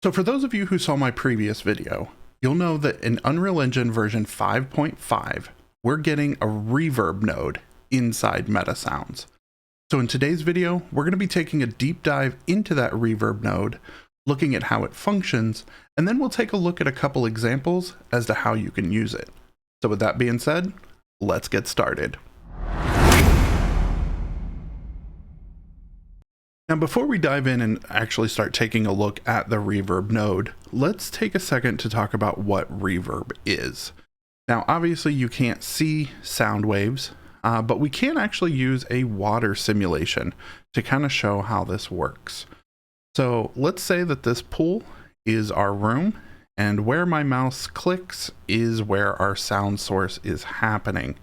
So for those of you who saw my previous video, you'll know that in Unreal Engine version 5.5, we're getting a reverb node inside MetaSounds. So in today's video, we're going to be taking a deep dive into that reverb node, looking at how it functions, and then we'll take a look at a couple examples as to how you can use it. So with that being said, let's get started. Now, before we dive in and actually start taking a look at the reverb node, let's take a second to talk about what reverb is. Now, obviously you can't see sound waves, but we can actually use a water simulation to kind of show how this works. So let's say that this pool is our room, and where my mouse clicks is where our sound source is happening.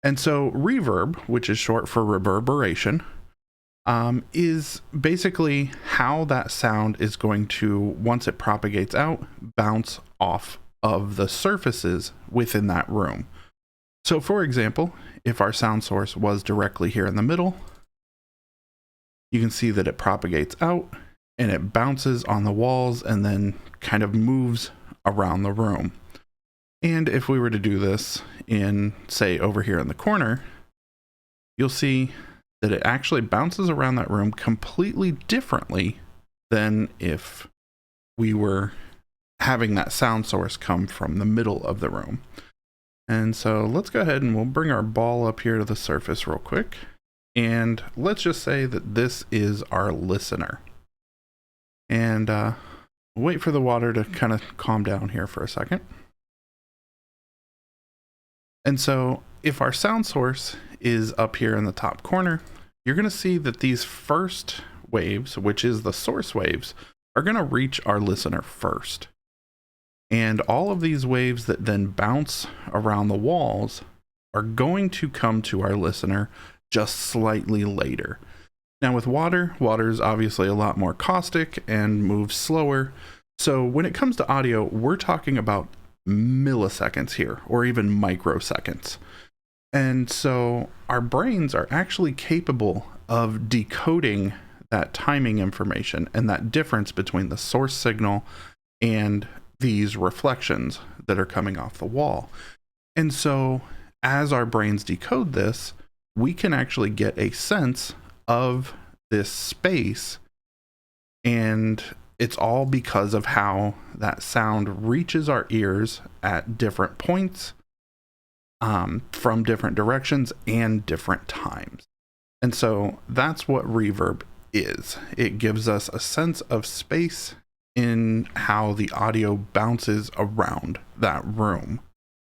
And so reverb, which is short for reverberation, is basically how that sound is going to, once it propagates out, bounce off of the surfaces within that room. So for example, if our sound source was directly here in the middle, you can see that it propagates out and it bounces on the walls and then kind of moves around the room. And if we were to do this in, say, over here in the corner, you'll see that it actually bounces around that room completely differently than if we were having that sound source come from the middle of the room. And so let's go ahead and we'll bring our ball up here to the surface real quick. And let's just say that this is our listener. And wait for the water to kind of calm down here for a second. And so if our sound source is up here in the top corner, you're going to see that these first waves, which is the source waves, are going to reach our listener first. And all of these waves that then bounce around the walls are going to come to our listener just slightly later. Now with water is obviously a lot more caustic and moves slower. So when it comes to audio, we're talking about milliseconds here, or even microseconds. And so our brains are actually capable of decoding that timing information and that difference between the source signal and these reflections that are coming off the wall. And so as our brains decode this, we can actually get a sense of this space, and it's all because of how that sound reaches our ears at different points, from different directions and different times. And so that's what reverb is. It gives us a sense of space in how the audio bounces around that room.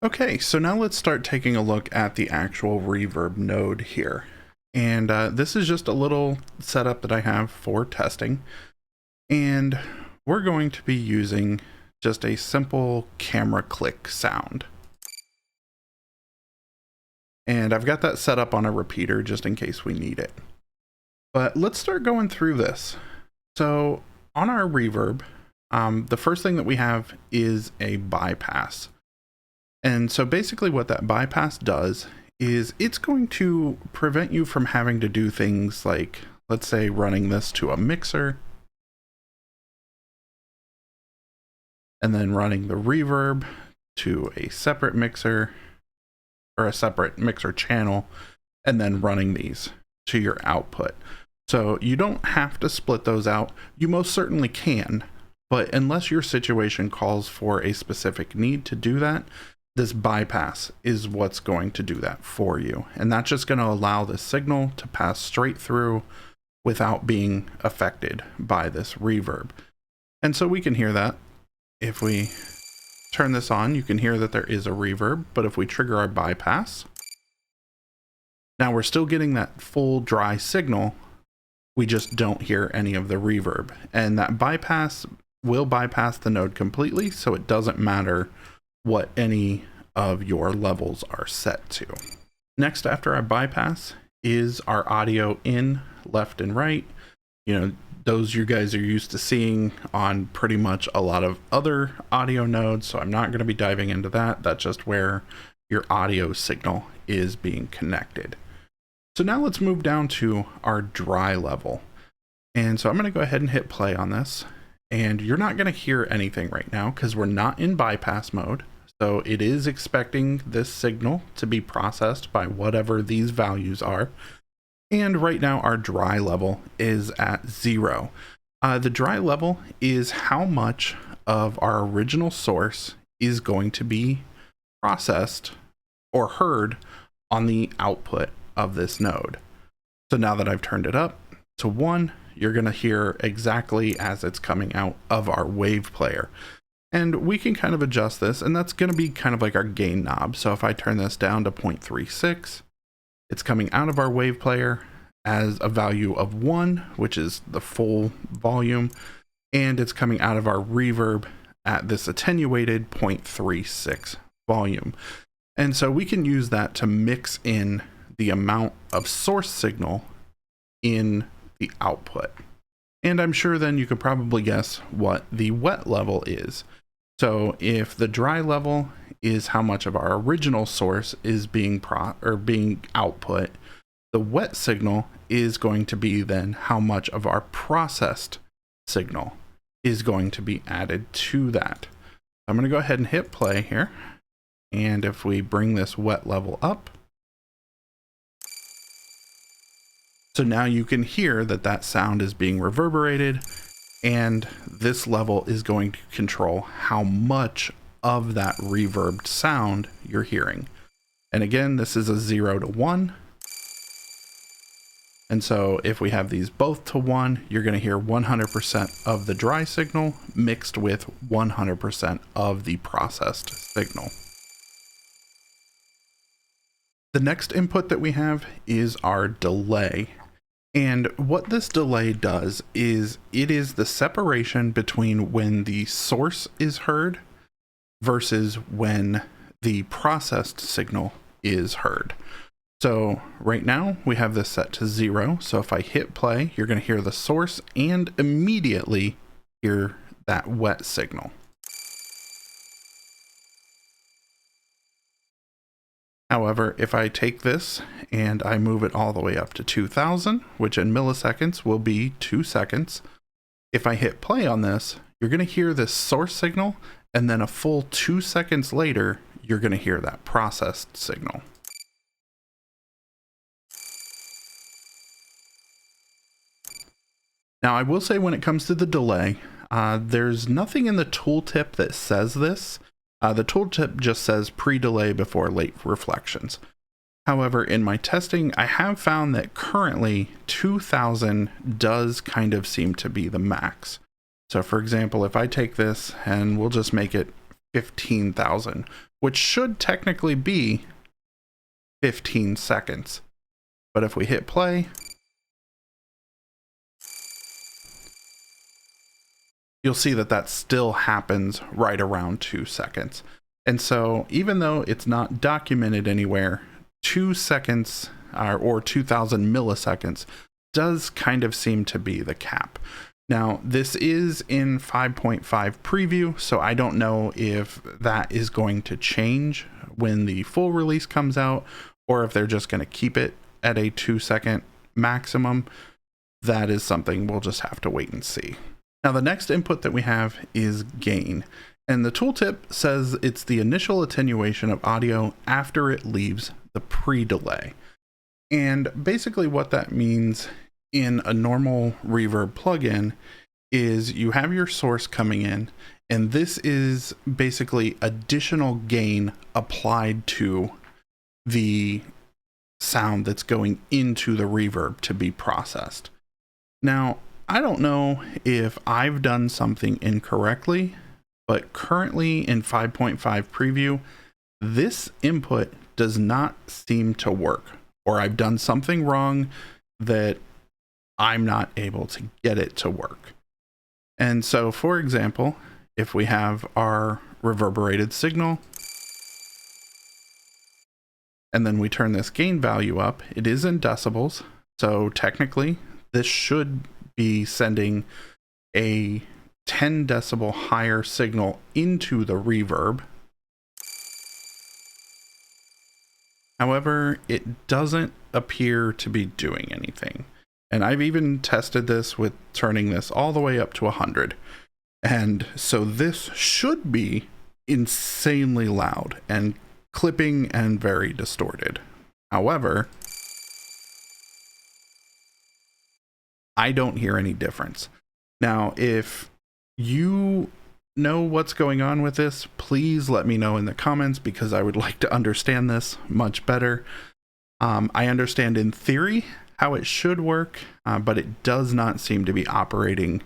Okay, so now let's start taking a look at the actual reverb node here. And this is just a little setup that I have for testing. And we're going to be using just a simple camera click sound. And I've got that set up on a repeater just in case we need it. But let's start going through this. So on our reverb, the first thing that we have is a bypass. And so basically what that bypass does is it's going to prevent you from having to do things like, let's say, running this to a mixer, and then running the reverb to a separate mixer, or a separate mixer channel, and then running these to your output. So you don't have to split those out. You most certainly can, but unless your situation calls for a specific need to do that, this bypass is what's going to do that for you. And that's just going to allow the signal to pass straight through without being affected by this reverb. And so we can hear that. If we turn this on, you can hear that there is a reverb, but if we trigger our bypass, now we're still getting that full dry signal. We just don't hear any of the reverb, and that bypass will bypass the node completely, so it doesn't matter what any of your levels are set to. Next, after our bypass, is our audio in, left and right. You know, those you guys are used to seeing on pretty much a lot of other audio nodes, so I'm not going to be diving into that. That's just where your audio signal is being connected. So now let's move down to our dry level. And so I'm going to go ahead and hit play on this. and you're not going to hear anything right now because we're not in bypass mode. So it is expecting this signal to be processed by whatever these values are. And right now our dry level is at 0. The dry level is how much of our original source is going to be processed or heard on the output of this node. So now that I've turned it up to 1, you're going to hear exactly as it's coming out of our wave player. And we can kind of adjust this, and that's going to be kind of like our gain knob. So if I turn this down to 0.36, it's coming out of our wave player as a value of 1, which is the full volume, and it's coming out of our reverb at this attenuated 0.36 volume. And so we can use that to mix in the amount of source signal in the output. And I'm sure then you could probably guess what the wet level is. So if the dry level is how much of our original source is being output, the wet signal is going to be then how much of our processed signal is going to be added to that. I'm going to go ahead and hit play here. And if we bring this wet level up, so now you can hear that that sound is being reverberated, and this level is going to control how much of that reverbed sound you're hearing. And again, this is a 0 to 1. And so if we have these both to 1, you're going to hear 100% of the dry signal mixed with 100% of the processed signal. The next input that we have is our delay. And what this delay does is it is the separation between when the source is heard versus when the processed signal is heard. So right now we have this set to 0. So if I hit play, you're going to hear the source and immediately hear that wet signal. However, if I take this and I move it all the way up to 2000, which in milliseconds will be 2 seconds, if I hit play on this, you're going to hear this source signal, and then a full 2 seconds later, you're going to hear that processed signal. Now, I will say when it comes to the delay, there's nothing in the tooltip that says this. The tooltip just says pre-delay before late reflections. However, in my testing, I have found that currently 2000 does kind of seem to be the max. So for example, if I take this and we'll just make it 15,000, which should technically be 15 seconds. But if we hit play, you'll see that that still happens right around 2 seconds. And so even though it's not documented anywhere, 2 seconds or 2000 milliseconds does kind of seem to be the cap. Now, this is in 5.5 preview, so I don't know if that is going to change when the full release comes out, or if they're just going to keep it at a 2 second maximum. That is something we'll just have to wait and see. Now, the next input that we have is gain, and the tooltip says it's the initial attenuation of audio after it leaves the pre-delay. And basically what that means in a normal reverb plugin is you have your source coming in, and this is basically additional gain applied to the sound that's going into the reverb to be processed. Now, I don't know if I've done something incorrectly, but currently in 5.5 preview, this input does not seem to work, or I've done something wrong that I'm not able to get it to work. And so, for example, if we have our reverberated signal, and then we turn this gain value up, it is in decibels, so technically this should be sending a 10 decibel higher signal into the reverb. However, it doesn't appear to be doing anything. And I've even tested this with turning this all the way up to 100. And so this should be insanely loud and clipping and very distorted. However, I don't hear any difference. Now, if you know what's going on with this, please let me know in the comments, because I would like to understand this much better. I understand in theory how it should work, but it does not seem to be operating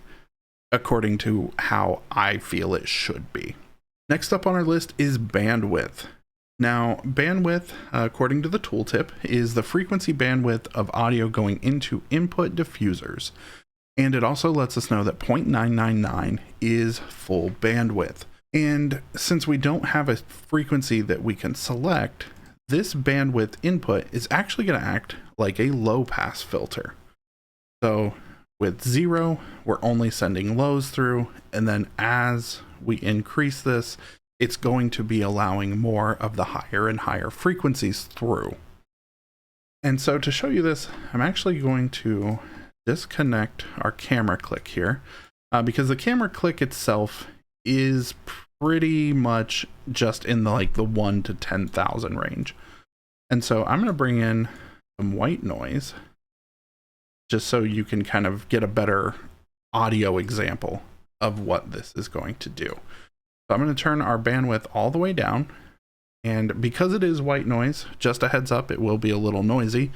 according to how I feel it should be. Next up on our list is bandwidth. Now, bandwidth, according to the tooltip, is the frequency bandwidth of audio going into input diffusers. And it also lets us know that 0.999 is full bandwidth. And since we don't have a frequency that we can select, this bandwidth input is actually going to act like a low pass filter. So with 0, we're only sending lows through, and then as we increase this, it's going to be allowing more of the higher and higher frequencies through. And so to show you this, I'm actually going to disconnect our camera click here, because the camera click itself is pretty much just in the 1 to 10,000 range. And so I'm going to bring in some white noise just so you can kind of get a better audio example of what this is going to do. So I'm going to turn our bandwidth all the way down, and because it is white noise, just a heads up, it will be a little noisy,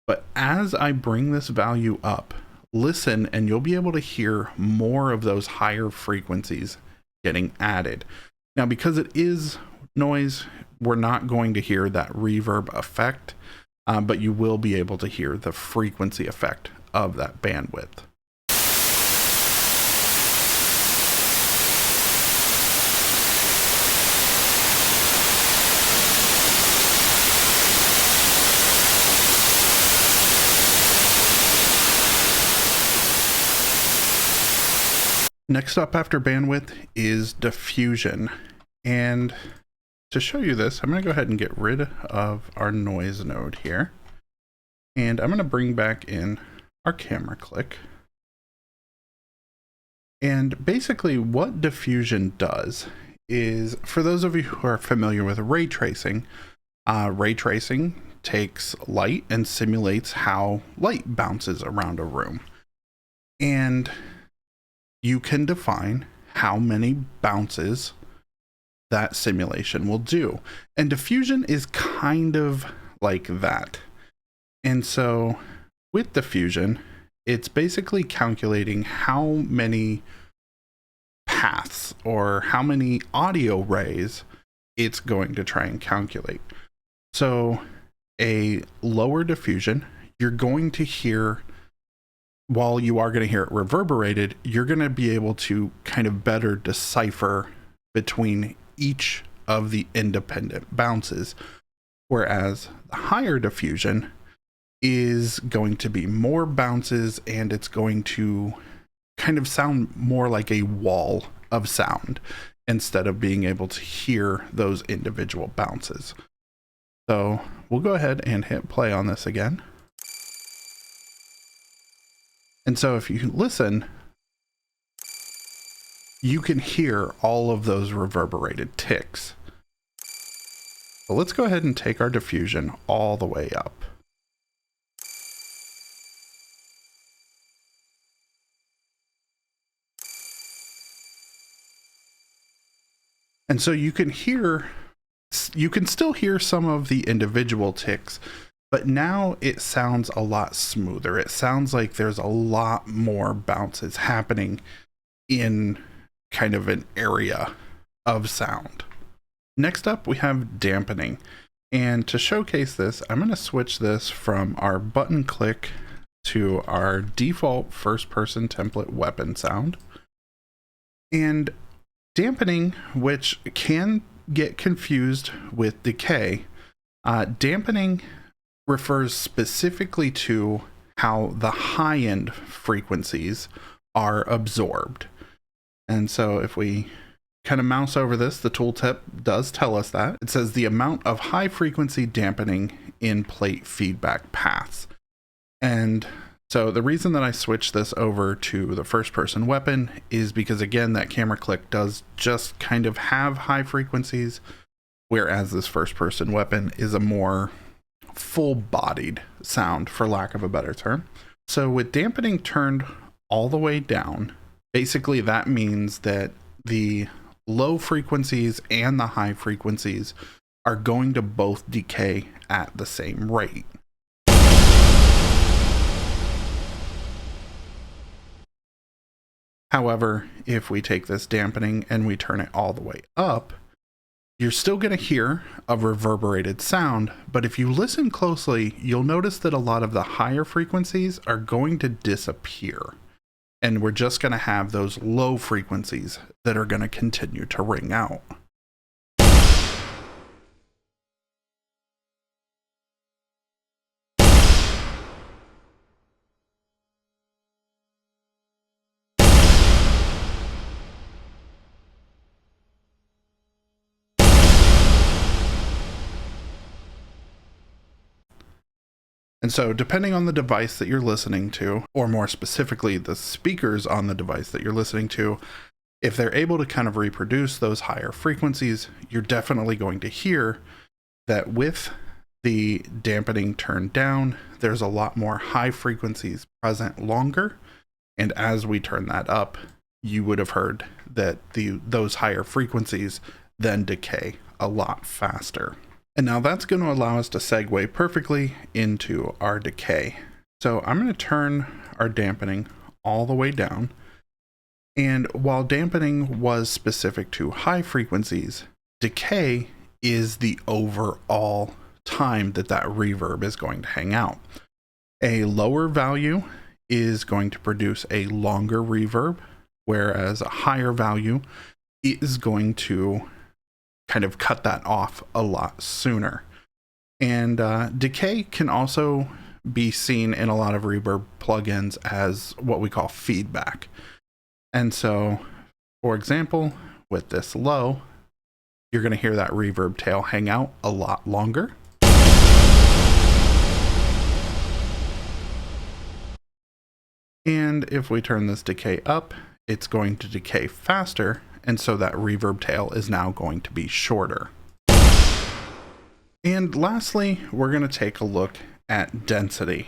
but as I bring this value up, listen and you'll be able to hear more of those higher frequencies getting added. Now, because it is noise, we're not going to hear that reverb effect, but you will be able to hear the frequency effect of that bandwidth. Next up after bandwidth is diffusion. And to show you this, I'm going to go ahead and get rid of our noise node here. And I'm going to bring back in our camera click. And basically what diffusion does is, for those of you who are familiar with ray tracing takes light and simulates how light bounces around a room. And you can define how many bounces that simulation will do. And diffusion is kind of like that. And so with diffusion, it's basically calculating how many paths or how many audio rays it's going to try and calculate. So a lower diffusion, you're going to hear, while you are going to hear it reverberated, you're going to be able to kind of better decipher between each of the independent bounces. Whereas the higher diffusion is going to be more bounces, and it's going to kind of sound more like a wall of sound instead of being able to hear those individual bounces. So we'll go ahead and hit play on this again. And so if you listen, you can hear all of those reverberated ticks. So let's go ahead and take our diffusion all the way up. And so you can still hear some of the individual ticks, but now it sounds a lot smoother. It sounds like there's a lot more bounces happening in kind of an area of sound. Next up, we have dampening. And to showcase this, I'm going to switch this from our button click to our default first-person template weapon sound. And dampening, which can get confused with decay, dampening refers specifically to how the high-end frequencies are absorbed. And so if we kind of mouse over this, the tooltip does tell us that. It says the amount of high frequency dampening in plate feedback paths. And So the reason that I switched this over to the first person weapon is because, again, that camera click does just kind of have high frequencies, whereas this first person weapon is a more full-bodied sound, for lack of a better term. So with dampening turned all the way down, basically that means that the low frequencies and the high frequencies are going to both decay at the same rate. However, if we take this dampening and we turn it all the way up, you're still going to hear a reverberated sound, but if you listen closely, you'll notice that a lot of the higher frequencies are going to disappear. And we're just going to have those low frequencies that are going to continue to ring out. And so depending on the device that you're listening to, or more specifically, the speakers on the device that you're listening to, if they're able to kind of reproduce those higher frequencies, you're definitely going to hear that with the dampening turned down, there's a lot more high frequencies present longer. And as we turn that up, you would have heard that those higher frequencies then decay a lot faster. And now that's going to allow us to segue perfectly into our decay. So I'm going to turn our dampening all the way down. And while dampening was specific to high frequencies, decay is the overall time that reverb is going to hang out. A lower value is going to produce a longer reverb, whereas a higher value is going to kind of cut that off a lot sooner. And decay can also be seen in a lot of reverb plugins as what we call feedback. And so, for example, with this low, you're going to hear that reverb tail hang out a lot longer. And if we turn this decay up, it's going to decay faster, and so that reverb tail is now going to be shorter. And lastly, we're going to take a look at density.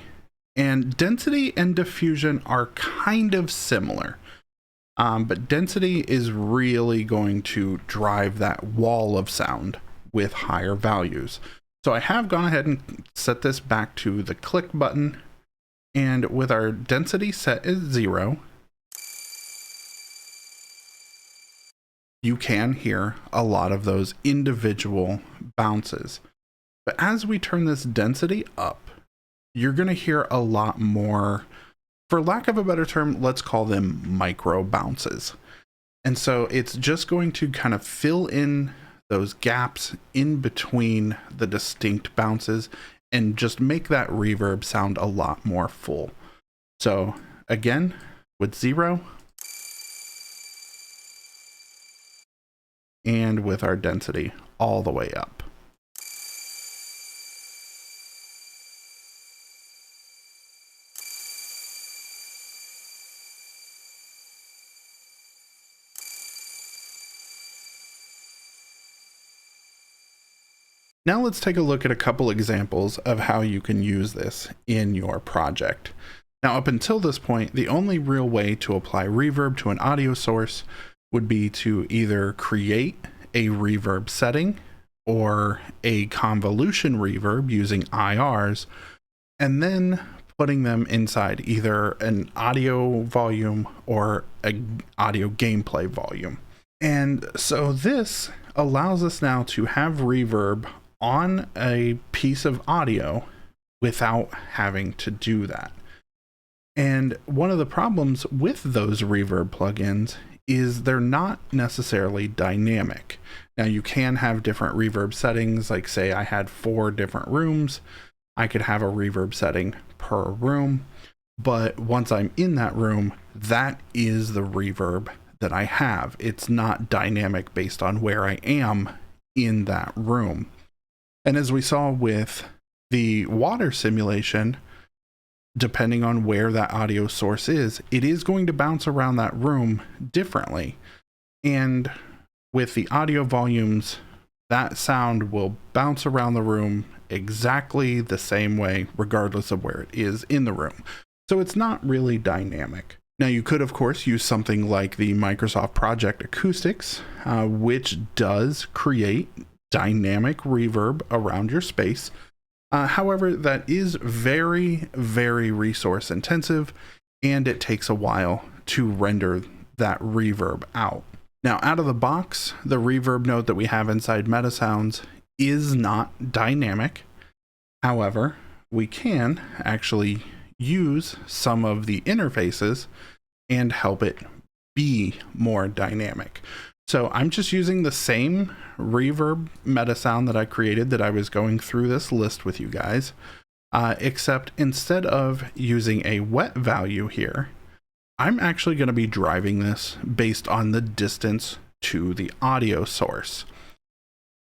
And density and diffusion are kind of similar, but density is really going to drive that wall of sound with higher values. So I have gone ahead and set this back to the click button, and with our density set as 0, you can hear a lot of those individual bounces. But as we turn this density up, you're going to hear a lot more, for lack of a better term, let's call them micro bounces. And so it's just going to kind of fill in those gaps in between the distinct bounces and just make that reverb sound a lot more full. So again, with 0, and with our density all the way up. Now let's take a look at a couple examples of how you can use this in your project. Now, up until this point, the only real way to apply reverb to an audio source would be to either create a reverb setting or a convolution reverb using IRs, and then putting them inside either an audio volume or an audio gameplay volume. And so this allows us now to have reverb on a piece of audio without having to do that. And one of the problems with those reverb plugins is they're not necessarily dynamic. Now you can have different reverb settings, like say I had 4 different rooms, I could have a reverb setting per room, but once I'm in that room, that is the reverb that I have. It's not dynamic based on where I am in that room. And as we saw with the water simulation, depending on where that audio source is, it is going to bounce around that room differently. And with the audio volumes, that sound will bounce around the room exactly the same way, regardless of where it is in the room. So it's not really dynamic. Now, you could, of course, use something like the Microsoft Project Acoustics, which does create dynamic reverb around your space. However, that is very, very resource intensive, and it takes a while to render that reverb out. Now, out of the box, the reverb node that we have inside MetaSounds is not dynamic. However, we can actually use some of the interfaces and help it be more dynamic. So I'm just using the same reverb MetaSound that I created that I was going through this list with you guys, except instead of using a wet value here, I'm actually going to be driving this based on the distance to the audio source.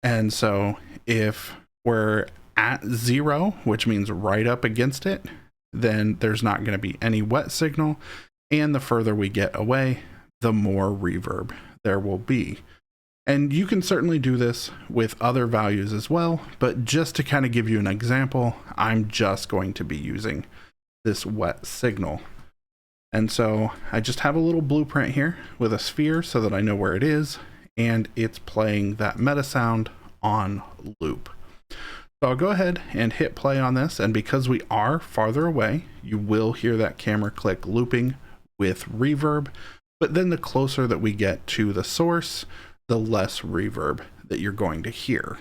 And so if we're at 0, which means right up against it, then there's not going to be any wet signal. And the further we get away, the more reverb there will be. And you can certainly do this with other values as well, but just to kind of give you an example, I'm just going to be using this wet signal. And so I just have a little blueprint here with a sphere so that I know where it is, and it's playing that MetaSound on loop. So I'll go ahead and hit play on this, and because we are farther away, you will hear that camera click looping with reverb, but then the closer that we get to the source, the less reverb that you're going to hear.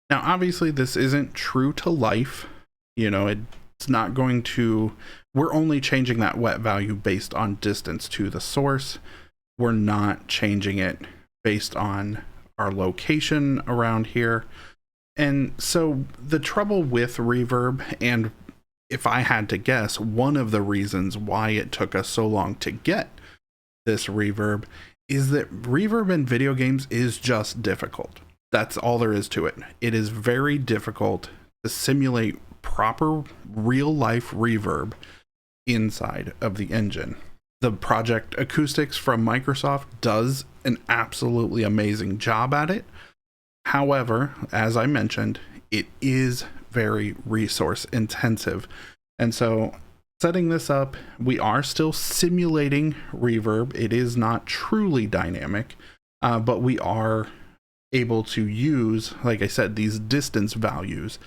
Now, obviously, this isn't true to life. You know, it's not going to, we're only changing that wet value based on distance to the source. We're not changing it based on our location around here. And so the trouble with reverb, and if I had to guess, one of the reasons why it took us so long to get this reverb is that reverb in video games is just difficult. That's all there is to it. It is very difficult to simulate proper real life reverb inside of the engine. The Project Acoustics from Microsoft does an absolutely amazing job at it. However, as I mentioned, it is very resource intensive. And so setting this up, we are still simulating reverb. It is not truly dynamic, but we are able to use, like I said, these distance values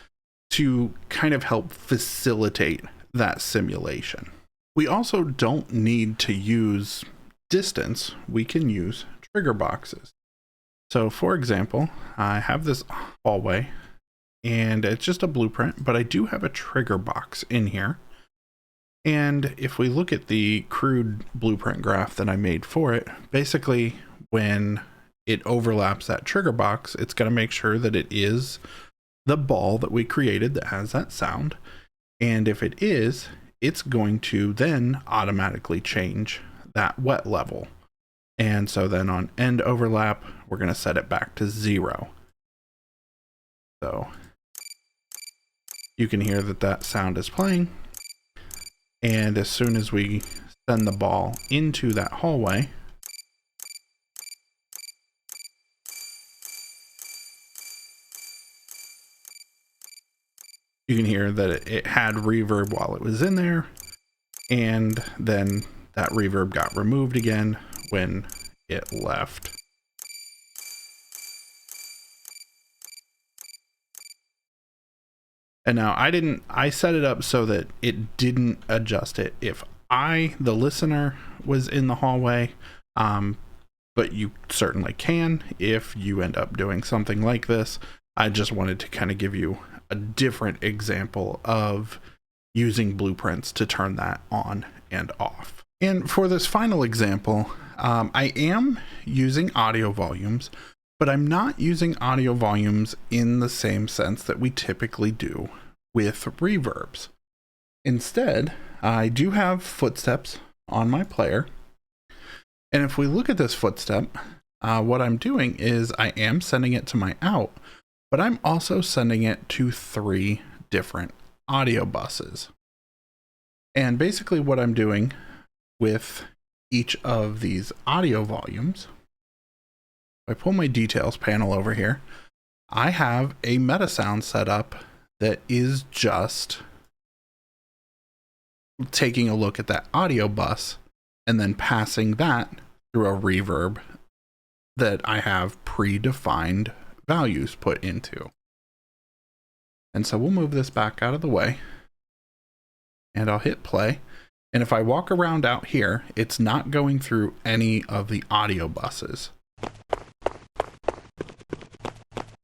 to kind of help facilitate that simulation. We also don't need to use distance. We can use trigger boxes. So for example, I have this hallway and it's just a blueprint, but I do have a trigger box in here. And if we look at the crude blueprint graph that I made for it, basically when it overlaps that trigger box, it's going to make sure that it is the ball that we created that has that sound. And if it is, it's going to then automatically change that wet level. And so then on end overlap, we're going to set it back to 0. So you can hear that that sound is playing. And as soon as we send the ball into that hallway, you can hear that it had reverb while it was in there, and then that reverb got removed again when it left. And now I set it up so that it didn't adjust it if the listener, was in the hallway, but you certainly can if you end up doing something like this. I just wanted to kind of give you a different example of using blueprints to turn that on and off. And for this final example, I am using audio volumes, but I'm not using audio volumes in the same sense that we typically do with reverbs. Instead, I do have footsteps on my player. And if we look at this footstep, what I'm doing is I am sending it to my out, but I'm also sending it to 3 different audio buses. And basically what I'm doing with each of these audio volumes, if I pull my details panel over here, I have a MetaSound set up that is just taking a look at that audio bus and then passing that through a reverb that I have predefined values put into. And so we'll move this back out of the way and I'll hit play. And if I walk around out here, it's not going through any of the audio buses.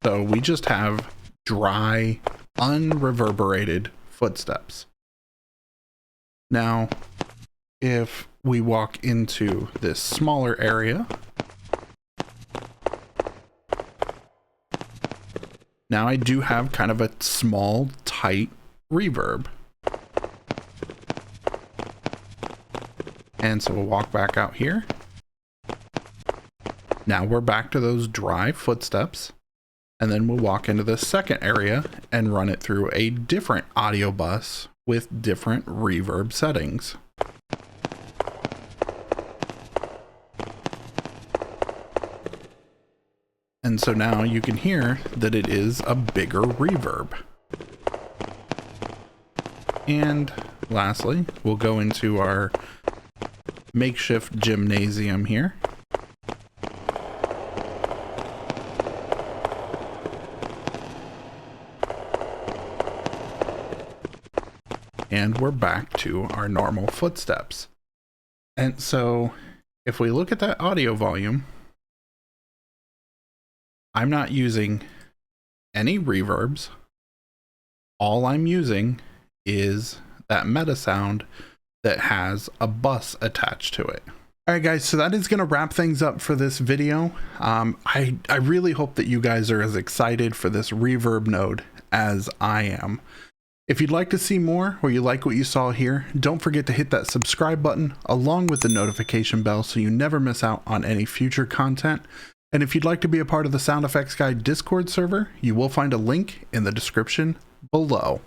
So we just have dry, unreverberated footsteps. Now, if we walk into this smaller area, now I do have kind of a small, tight reverb. And so we'll walk back out here. Now we're back to those dry footsteps. And then we'll walk into the second area and run it through a different audio bus with different reverb settings. And so now you can hear that it is a bigger reverb. And lastly, we'll go into our makeshift gymnasium here. And we're back to our normal footsteps. And so if we look at that audio volume, I'm not using any reverbs. All I'm using is that MetaSound that has a bus attached to it. All right, guys, so that is going to wrap things up for this video. I really hope that you guys are as excited for this reverb node as I am. If you'd like to see more or you like what you saw here, don't forget to hit that subscribe button along with the notification bell so you never miss out on any future content. And if you'd like to be a part of the Sound Effects Guy Discord server, you will find a link in the description below.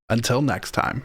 Until next time.